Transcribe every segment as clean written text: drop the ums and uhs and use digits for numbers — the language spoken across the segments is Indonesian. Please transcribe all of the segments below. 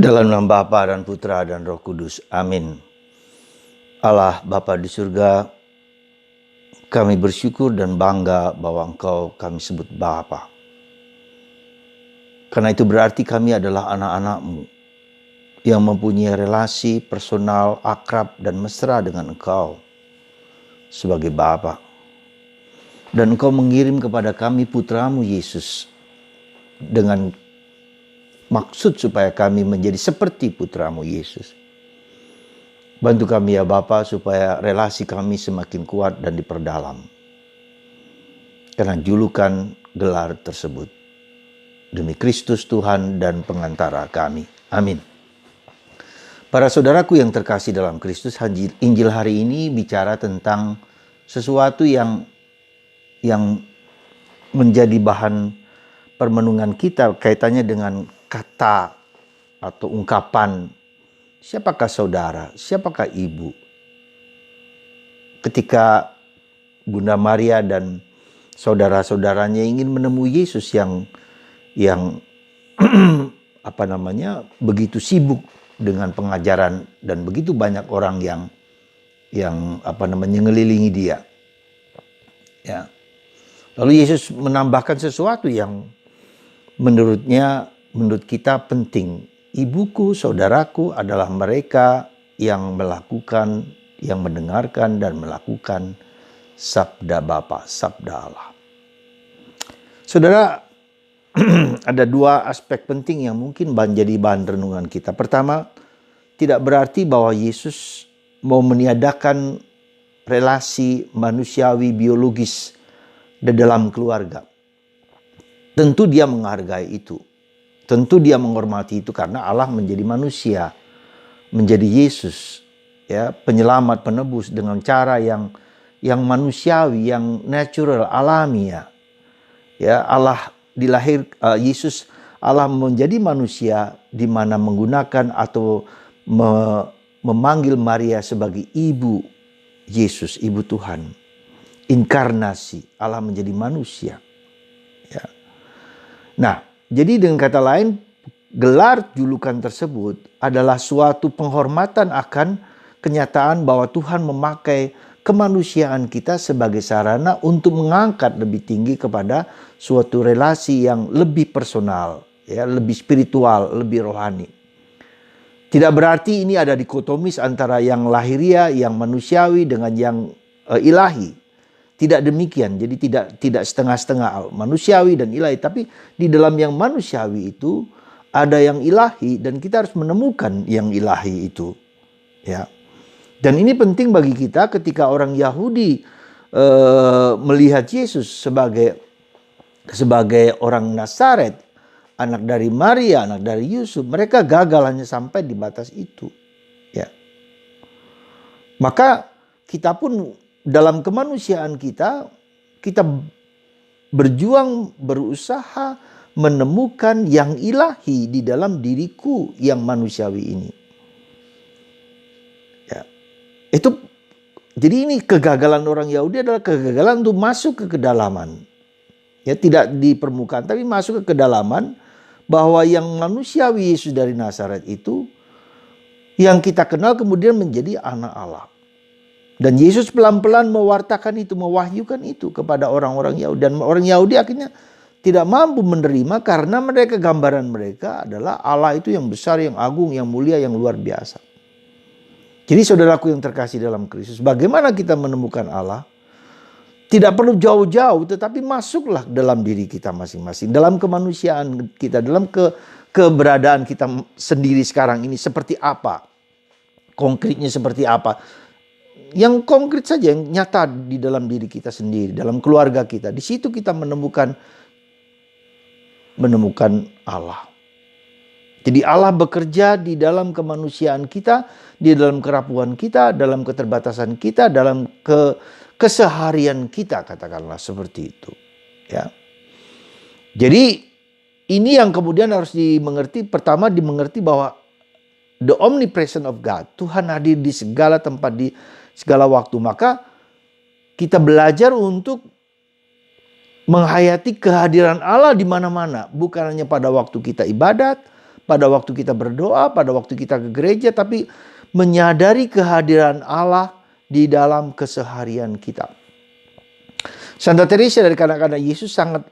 Dalam nama Bapa dan Putra dan Roh Kudus. Amin. Allah Bapa di surga, kami bersyukur dan bangga bahwa Engkau kami sebut Bapa. Karena itu berarti kami adalah anak-anak-Mu yang mempunyai relasi personal, akrab dan mesra dengan Engkau sebagai Bapa. Dan Engkau mengirim kepada kami Putra-Mu Yesus dengan maksud supaya kami menjadi seperti Putra-Mu Yesus. Bantu kami ya Bapa supaya relasi kami semakin kuat dan diperdalam. Karena julukan gelar tersebut. Demi Kristus Tuhan dan pengantara kami. Amin. Para saudaraku yang terkasih dalam Kristus, Injil hari ini bicara tentang sesuatu yang menjadi bahan permenungan kita kaitannya dengan kata atau ungkapan siapakah saudara, siapakah ibu. Ketika Bunda Maria dan saudara-saudaranya ingin menemui Yesus yang begitu sibuk dengan pengajaran dan begitu banyak orang yang mengelilingi dia. Ya. Lalu Yesus menambahkan sesuatu yang menurut kita penting. Ibuku, saudaraku adalah mereka yang melakukan, yang mendengarkan dan melakukan sabda Bapa, sabda Allah. Saudara, ada dua aspek penting yang mungkin menjadi bahan renungan kita. Pertama, tidak berarti bahwa Yesus mau meniadakan relasi manusiawi biologis di dalam keluarga. Tentu dia menghargai itu. Tentu dia menghormati itu karena Allah menjadi manusia, menjadi Yesus, ya, penyelamat, penebus dengan cara yang manusiawi, yang natural, alami ya. Ya, Allah menjadi manusia di mana menggunakan atau memanggil Maria sebagai ibu Yesus, ibu Tuhan. Inkarnasi, Allah menjadi manusia. Ya. Nah, jadi dengan kata lain, gelar julukan tersebut adalah suatu penghormatan akan kenyataan bahwa Tuhan memakai kemanusiaan kita sebagai sarana untuk mengangkat lebih tinggi kepada suatu relasi yang lebih personal, ya, lebih spiritual, lebih rohani. Tidak berarti ini ada dikotomis antara yang lahiriah, yang manusiawi dengan yang ilahi. Tidak demikian, jadi tidak setengah-setengah manusiawi dan ilahi, tapi di dalam yang manusiawi itu ada yang ilahi dan kita harus menemukan yang ilahi itu, ya. Dan ini penting bagi kita ketika orang Yahudi melihat Yesus sebagai orang Nazaret, anak dari Maria, anak dari Yusuf, mereka gagal hanya sampai di batas itu, ya. Maka kita pun dalam kemanusiaan kita berjuang, berusaha menemukan yang ilahi di dalam diriku yang manusiawi ini. Ya. Jadi ini kegagalan orang Yahudi adalah kegagalan untuk masuk ke kedalaman. Ya, tidak di permukaan tapi masuk ke kedalaman bahwa yang manusiawi Yesus dari Nazaret itu yang kita kenal kemudian menjadi anak Allah. Dan Yesus pelan-pelan mewartakan itu, mewahyukan itu kepada orang-orang Yahudi. Dan orang Yahudi akhirnya tidak mampu menerima karena gambaran mereka adalah Allah itu yang besar, yang agung, yang mulia, yang luar biasa. Jadi saudaraku yang terkasih dalam Kristus, bagaimana kita menemukan Allah? Tidak perlu jauh-jauh, tetapi masuklah dalam diri kita masing-masing. Dalam kemanusiaan kita, dalam keberadaan kita sendiri sekarang ini seperti apa? Konkretnya seperti apa? Yang konkret saja, yang nyata di dalam diri kita sendiri, dalam keluarga kita. Di situ kita menemukan Allah. Jadi Allah bekerja di dalam kemanusiaan kita, di dalam kerapuhan kita, dalam keterbatasan kita, dalam keseharian kita, katakanlah seperti itu. Ya. Jadi ini yang kemudian harus dimengerti. Pertama dimengerti bahwa the omnipresence of God, Tuhan hadir di segala tempat, di segala waktu. Maka kita belajar untuk menghayati kehadiran Allah di mana-mana. Bukan hanya pada waktu kita ibadat, pada waktu kita berdoa, pada waktu kita ke gereja, tapi menyadari kehadiran Allah di dalam keseharian kita. Santa Teresa dari kanak-kanak Yesus sangat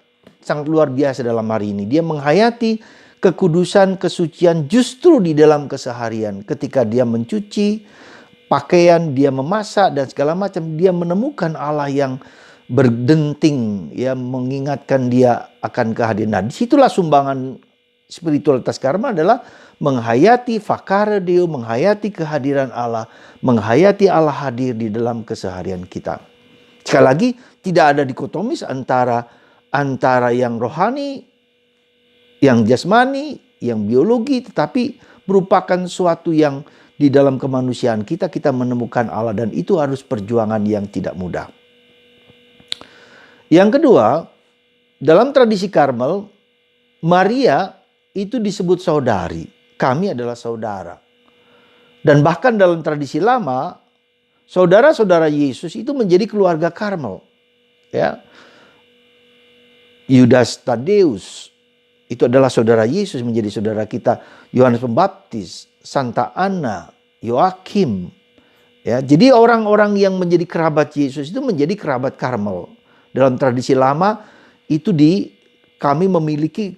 luar biasa dalam hari ini. Dia menghayati kekudusan, kesucian justru di dalam keseharian. Ketika dia mencuci pakaian, dia memasak dan segala macam, dia menemukan Allah yang berdenting, ya, mengingatkan dia akan kehadiran. Nah, disitulah sumbangan spiritualitas karma adalah menghayati fakare Deo, menghayati kehadiran Allah, menghayati Allah hadir di dalam keseharian kita. Sekali lagi, tidak ada dikotomis antara yang rohani, yang jasmani, yang biologi, tetapi merupakan suatu yang di dalam kemanusiaan kita menemukan Allah, dan itu harus perjuangan yang tidak mudah. Yang kedua, dalam tradisi Karmel, Maria itu disebut saudari. Kami adalah saudara. Dan bahkan dalam tradisi lama, saudara-saudara Yesus itu menjadi keluarga Karmel. Ya. Yudas Tadeus itu adalah saudara Yesus, menjadi saudara kita. Yohanes Pembaptis, Santa Ana, Yoakim. Ya, jadi orang-orang yang menjadi kerabat Yesus itu menjadi kerabat Karmel. Dalam tradisi lama itu kami memiliki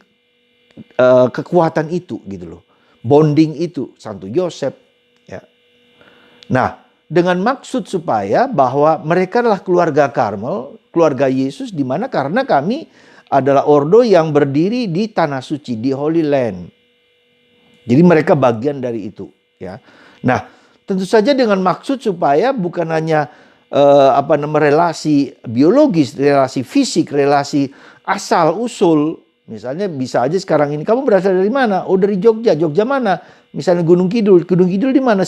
kekuatan itu, gitu loh. Bonding itu, Santo Yosef. Ya. Nah, dengan maksud supaya bahwa mereka adalah keluarga Karmel, keluarga Yesus, di mana karena kami adalah ordo yang berdiri di tanah suci, di Holy Land. Jadi mereka bagian dari itu, ya. Nah, tentu saja dengan maksud supaya bukan hanya relasi biologis, relasi fisik, relasi asal usul. Misalnya bisa aja sekarang ini, kamu berasal dari mana? Oh, dari Jogja. Jogja mana? Misalnya Gunung Kidul. Gunung Kidul di mana?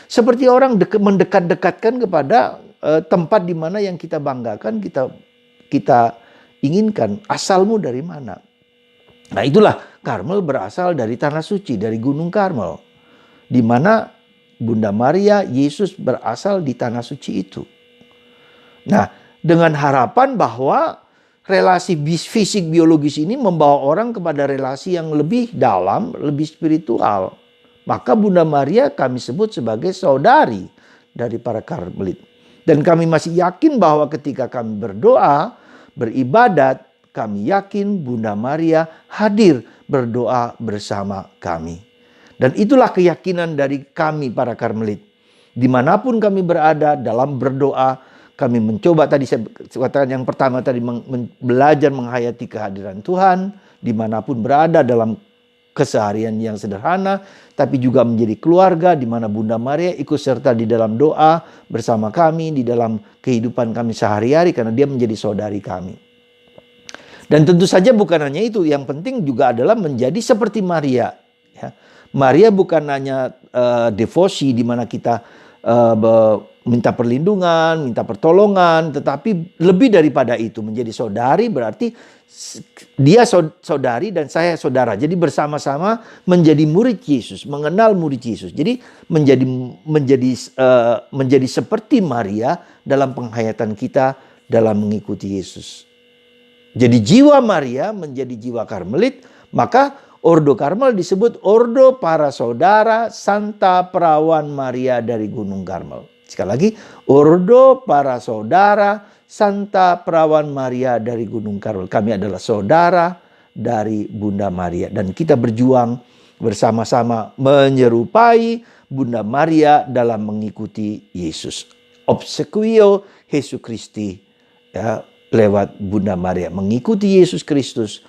Seperti orang mendekat-dekatkan kepada tempat di mana yang kita banggakan, kita inginkan. Asalmu dari mana? Nah, itulah Karmel berasal dari tanah suci, dari Gunung Karmel, di mana Bunda Maria, Yesus berasal di tanah suci itu. Nah, dengan harapan bahwa relasi fisik biologis ini membawa orang kepada relasi yang lebih dalam, lebih spiritual. Maka Bunda Maria kami sebut sebagai saudari dari para Karmelit. Dan kami masih yakin bahwa ketika kami berdoa, beribadat, kami yakin Bunda Maria hadir berdoa bersama kami. Dan itulah keyakinan dari kami para Karmelit. Dimanapun kami berada dalam berdoa, kami mencoba tadi saya katakan yang pertama tadi belajar menghayati kehadiran Tuhan dimanapun berada dalam keseharian yang sederhana, tapi juga menjadi keluarga di mana Bunda Maria ikut serta di dalam doa bersama kami di dalam kehidupan kami sehari-hari karena dia menjadi saudari kami. Dan tentu saja bukan hanya itu, yang penting juga adalah menjadi seperti Maria. Ya. Maria bukan hanya devosi di mana kita minta perlindungan, minta pertolongan, tetapi lebih daripada itu menjadi saudari berarti dia saudari dan saya saudara. Jadi bersama-sama menjadi murid Yesus, mengenal murid Yesus. Jadi menjadi seperti Maria dalam penghayatan kita dalam mengikuti Yesus. Jadi jiwa Maria menjadi jiwa Karmelit, maka Ordo Karmel disebut Ordo para Saudara Santa Perawan Maria dari Gunung Karmel. Sekali lagi, Ordo para Saudara Santa Perawan Maria dari Gunung Karmel. Kami adalah saudara dari Bunda Maria. Dan kita berjuang bersama-sama menyerupai Bunda Maria dalam mengikuti Yesus. Obsequio Jesu Christi, ya, lewat Bunda Maria. Mengikuti Yesus Kristus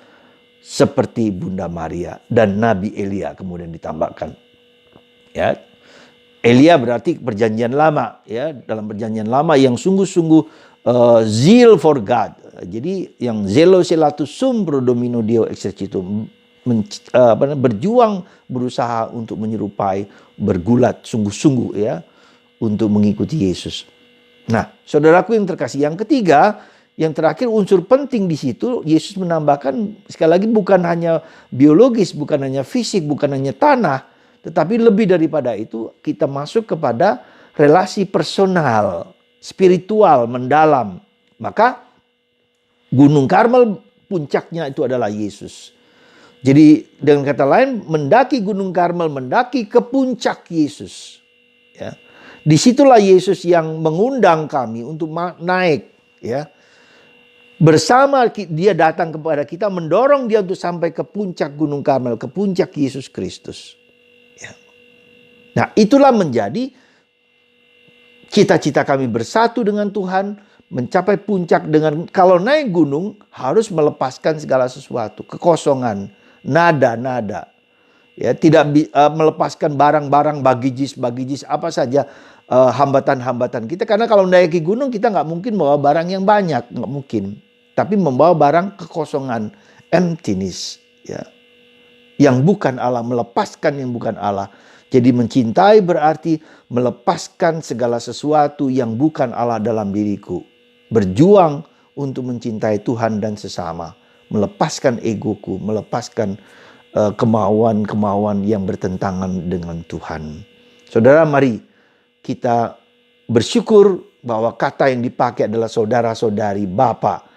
seperti Bunda Maria dan Nabi Elia kemudian ditambahkan. Ya, Elia berarti perjanjian lama, ya, dalam perjanjian lama yang sungguh-sungguh zeal for God. Jadi yang zelo selatus sum pro domino Deo exercitum, berjuang, berusaha untuk menyerupai, bergulat sungguh-sungguh, ya, untuk mengikuti Yesus. Nah, saudaraku yang terkasih, yang ketiga, yang terakhir unsur penting di situ, Yesus menambahkan sekali lagi bukan hanya biologis, bukan hanya fisik, bukan hanya tanah, tetapi lebih daripada itu kita masuk kepada relasi personal, spiritual, mendalam. Maka Gunung Karmel puncaknya itu adalah Yesus. Jadi dengan kata lain, mendaki Gunung Karmel, mendaki ke puncak Yesus. Ya. Disitulah Yesus yang mengundang kami untuk naik. Ya. Bersama dia datang kepada kita, mendorong dia untuk sampai ke puncak Gunung Karmel, ke puncak Yesus Kristus. Ya. Nah, itulah menjadi cita-cita kami bersatu dengan Tuhan, mencapai puncak dengan, kalau naik gunung harus melepaskan segala sesuatu, kekosongan, nada-nada. Ya, tidak melepaskan barang-barang bagijis apa saja hambatan-hambatan kita. Karena kalau naiki gunung kita nggak mungkin bawa barang yang banyak, nggak mungkin. Tapi membawa barang kekosongan, emptiness, ya, yang bukan Allah, melepaskan yang bukan Allah. Jadi mencintai berarti melepaskan segala sesuatu yang bukan Allah dalam diriku. Berjuang untuk mencintai Tuhan dan sesama. Melepaskan egoku, melepaskan kemauan-kemauan yang bertentangan dengan Tuhan. Saudara, mari kita bersyukur bahwa kata yang dipakai adalah saudara-saudari, bapak,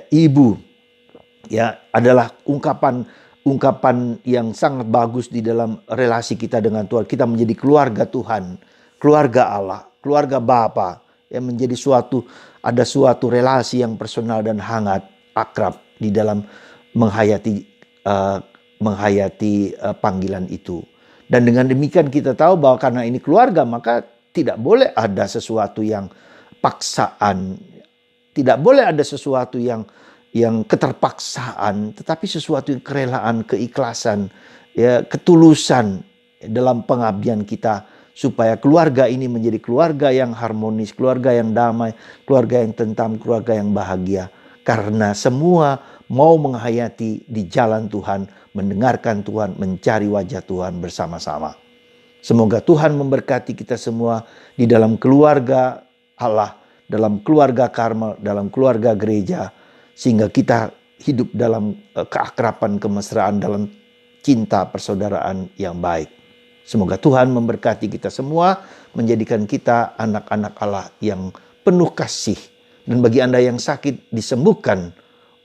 ibu, ya, adalah ungkapan yang sangat bagus di dalam relasi kita dengan Tuhan. Kita menjadi keluarga Tuhan, keluarga Allah, keluarga Bapa, yang menjadi ada suatu relasi yang personal dan hangat, akrab di dalam menghayati panggilan itu. Dan dengan demikian kita tahu bahwa karena ini keluarga, maka tidak boleh ada sesuatu yang paksaan, tidak boleh ada sesuatu yang keterpaksaan, tetapi sesuatu yang kerelaan, keikhlasan, ya, ketulusan dalam pengabdian kita, supaya keluarga ini menjadi keluarga yang harmonis, keluarga yang damai, keluarga yang tentram, keluarga yang bahagia. Karena semua mau menghayati di jalan Tuhan, mendengarkan Tuhan, mencari wajah Tuhan bersama-sama. Semoga Tuhan memberkati kita semua di dalam keluarga Allah, dalam keluarga Karmel, dalam keluarga gereja, sehingga kita hidup dalam keakraban, kemesraan, dalam cinta persaudaraan yang baik. Semoga Tuhan memberkati kita semua, menjadikan kita anak-anak Allah yang penuh kasih. Dan bagi Anda yang sakit, disembuhkan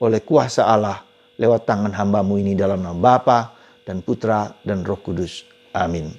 oleh kuasa Allah lewat tangan hamba-Mu ini, dalam nama Bapa dan Putra dan Roh Kudus. Amin.